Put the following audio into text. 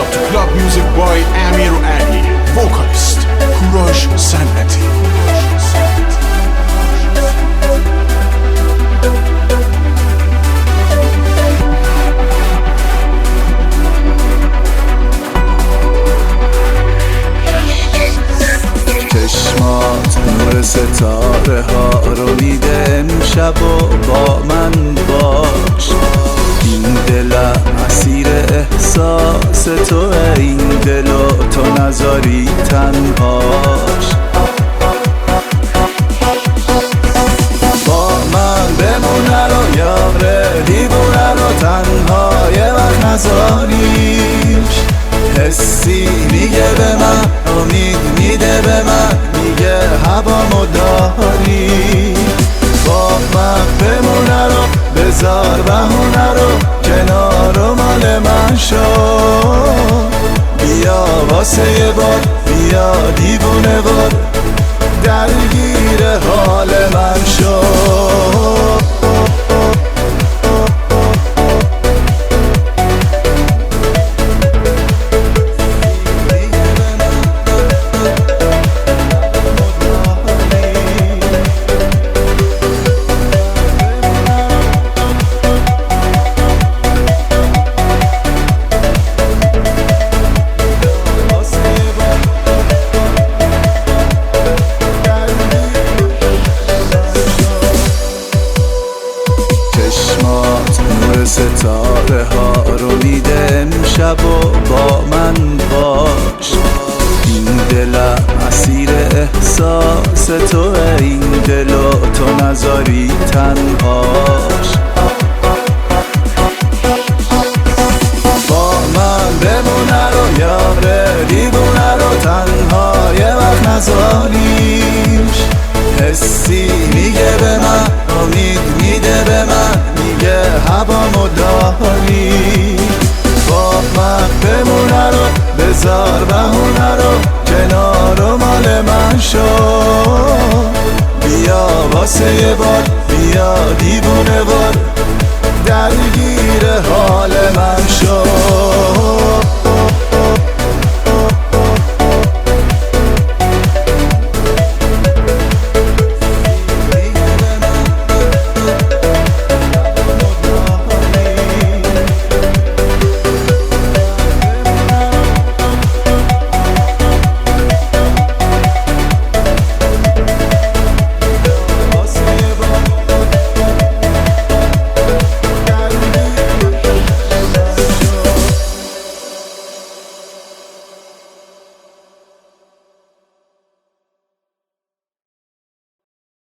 up to club music by Amir Ali, vocalist کوروش صنعتی. چشمات نور ستاره ها رو میده امشب و با من باش. این دل اسیر احساس تو، این دل و تو نذاری تنهاش. با من بمونه رو یاره دیوونه رو تنها یه وقت نذاریش. حسی میگه به من، امید میده به من، میگه هوامو داری. با من بمونه رو بذار بهونه رو کنار و مال من شو. بیا واسه یه بار، بیا دیوونه بار، درگیر حال من شو. چشمات نور ستاره ها رو میده امشب و با من باش. این دل اسیر احساس تو، این دل و تو نذاری تنهاش. با من بمونه رو یاره دیوونه رو تنها یه وقت نذاریش. حسی میگه به من، امید میده به من، میگه هوامو داری. با من بمونه رو بذار بهونه رو کنار و مال من شو. بیا واسه یه بار، بیا دیوونه بار، درگیر